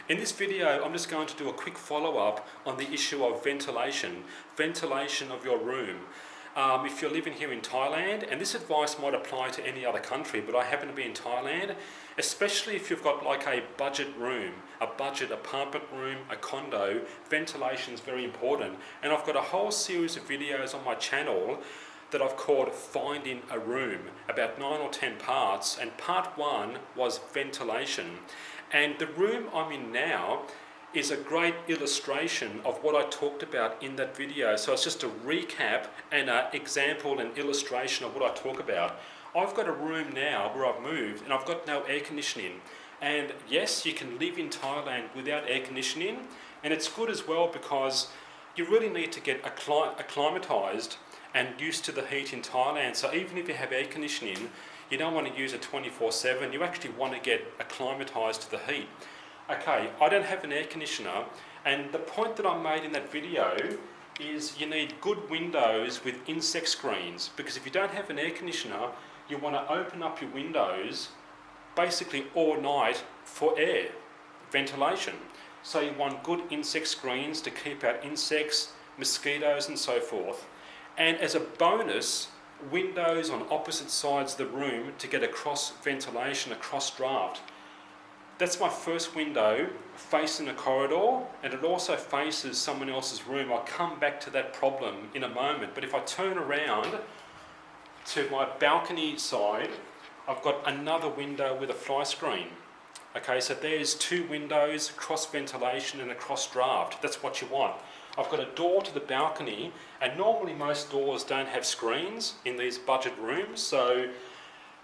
In this video, I'm just going to do a quick follow-up on the issue of ventilation of your room. If you're living here in Thailand, and this advice might apply to any other country, but I happen to be in Thailand, especially if you've got like a budget room, a budget apartment room, a condo, ventilation is very important. And I've got a whole series of videos on my channel that I've called Finding a Room, about 9 or 10 parts, and part 1 was ventilation. And the room I'm in now is a great illustration of what I talked about in that video. So it's just a recap and an example and illustration of what I talk about. I've got a room now where I've moved and I've got no air conditioning. And yes, you can live in Thailand without air conditioning, and it's good as well because you really need to get acclimatized and used to the heat in Thailand. So even if you have air conditioning, you don't want to use it 24/7, you actually want to get acclimatized to the heat. Okay, I don't have an air conditioner, and the point that I made in that video is you need good windows with insect screens, because if you don't have an air conditioner, you want to open up your windows basically all night for air, ventilation. So you want good insect screens to keep out insects, mosquitoes and so forth. And as a bonus, windows on opposite sides of the room to get a cross ventilation, a cross draft. That's my first window facing a corridor, and it also faces someone else's room. I'll come back to that problem in a moment, but if I turn around to my balcony side, I've got another window with a fly screen. Okay, so there's 2 windows, cross ventilation and a cross draft. That's what you want. I've got a door to the balcony, and normally most doors don't have screens in these budget rooms, so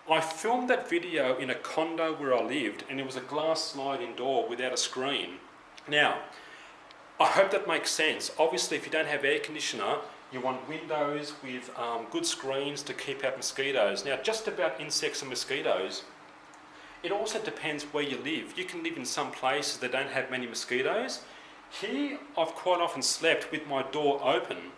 I filmed that video in a condo where I lived, and it was a glass sliding door without a screen. Now, I hope that makes sense. Obviously, if you don't have air conditioner, you want windows with good screens to keep out mosquitoes. Now, just about insects and mosquitoes, it also depends where you live. You can live in some places that don't have many mosquitoes. Here, I've quite often slept with my door open.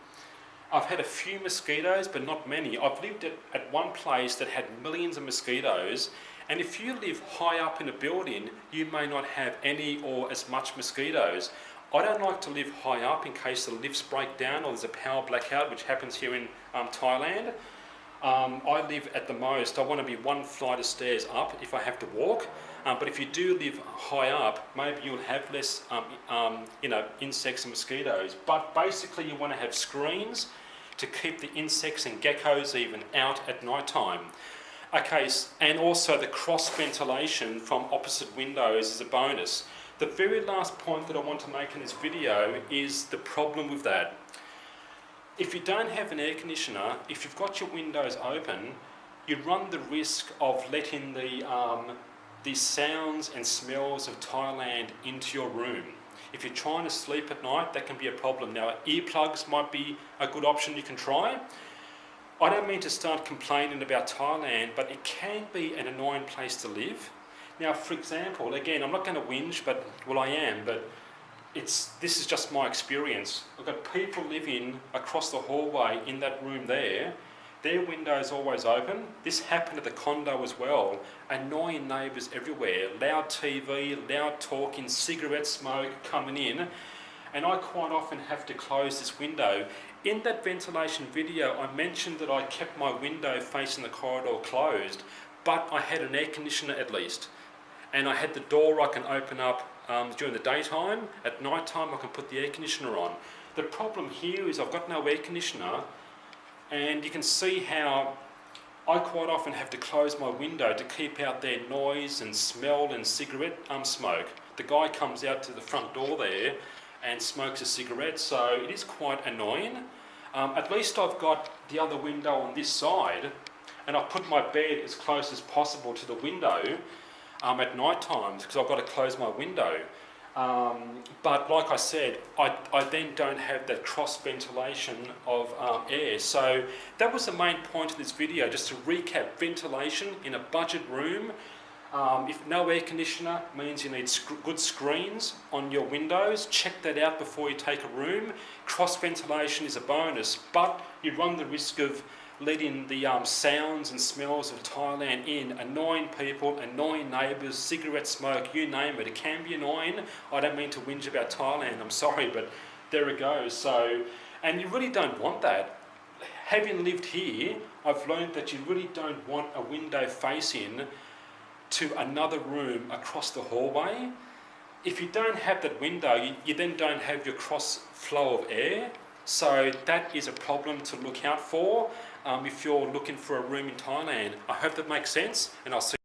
I've had a few mosquitoes, but not many. I've lived at one place that had millions of mosquitoes, and if you live high up in a building, you may not have any or as much mosquitoes. I don't like to live high up in case the lifts break down or there's a power blackout, which happens here in Thailand. I live at the most, I want to be 1 flight of stairs up if I have to walk. But if you do live high up, maybe you'll have less insects and mosquitoes. But basically you want to have screens to keep the insects and geckos even out at night time. Okay, and also the cross ventilation from opposite windows is a bonus. The very last point that I want to make in this video is the problem with that. If you don't have an air conditioner, if you've got your windows open, you run the risk of letting the sounds and smells of Thailand into your room. If you're trying to sleep at night, that can be a problem. Now, earplugs might be a good option you can try. I don't mean to start complaining about Thailand, but it can be an annoying place to live. Now, for example, again, I'm not going to whinge, but, well, I am, but this is just my experience. I've got people living across the hallway in that room there. Their window's always open. This happened at the condo as well. Annoying neighbours everywhere. Loud TV, loud talking, cigarette smoke coming in. And I quite often have to close this window. In that ventilation video, I mentioned that I kept my window facing the corridor closed, but I had an air conditioner at least. And I had the door I can open up during the daytime. At night time, I can put the air conditioner on. The problem here is I've got no air conditioner, and you can see how I quite often have to close my window to keep out their noise and smell and cigarette smoke. The guy comes out to the front door there and smokes a cigarette, so it is quite annoying. At least I've got the other window on this side, and I've put my bed as close as possible to the window at night times, because I've got to close my window. But like I said, I then don't have that cross ventilation of air. So that was the main point of this video, just to recap ventilation in a budget room. If no air conditioner means you need good screens on your windows, check that out before you take a room. Cross ventilation is a bonus, but you run the risk of letting the sounds and smells of Thailand in, annoying people, annoying neighbours, cigarette smoke, you name it. It can be annoying. I don't mean to whinge about Thailand, I'm sorry, but there it goes. So, and you really don't want that. Having lived here, I've learned that you really don't want a window facing to another room across the hallway. If you don't have that window, you then don't have your cross flow of air. So that is a problem to look out for if you're looking for a room in Thailand. I hope that makes sense, and I'll see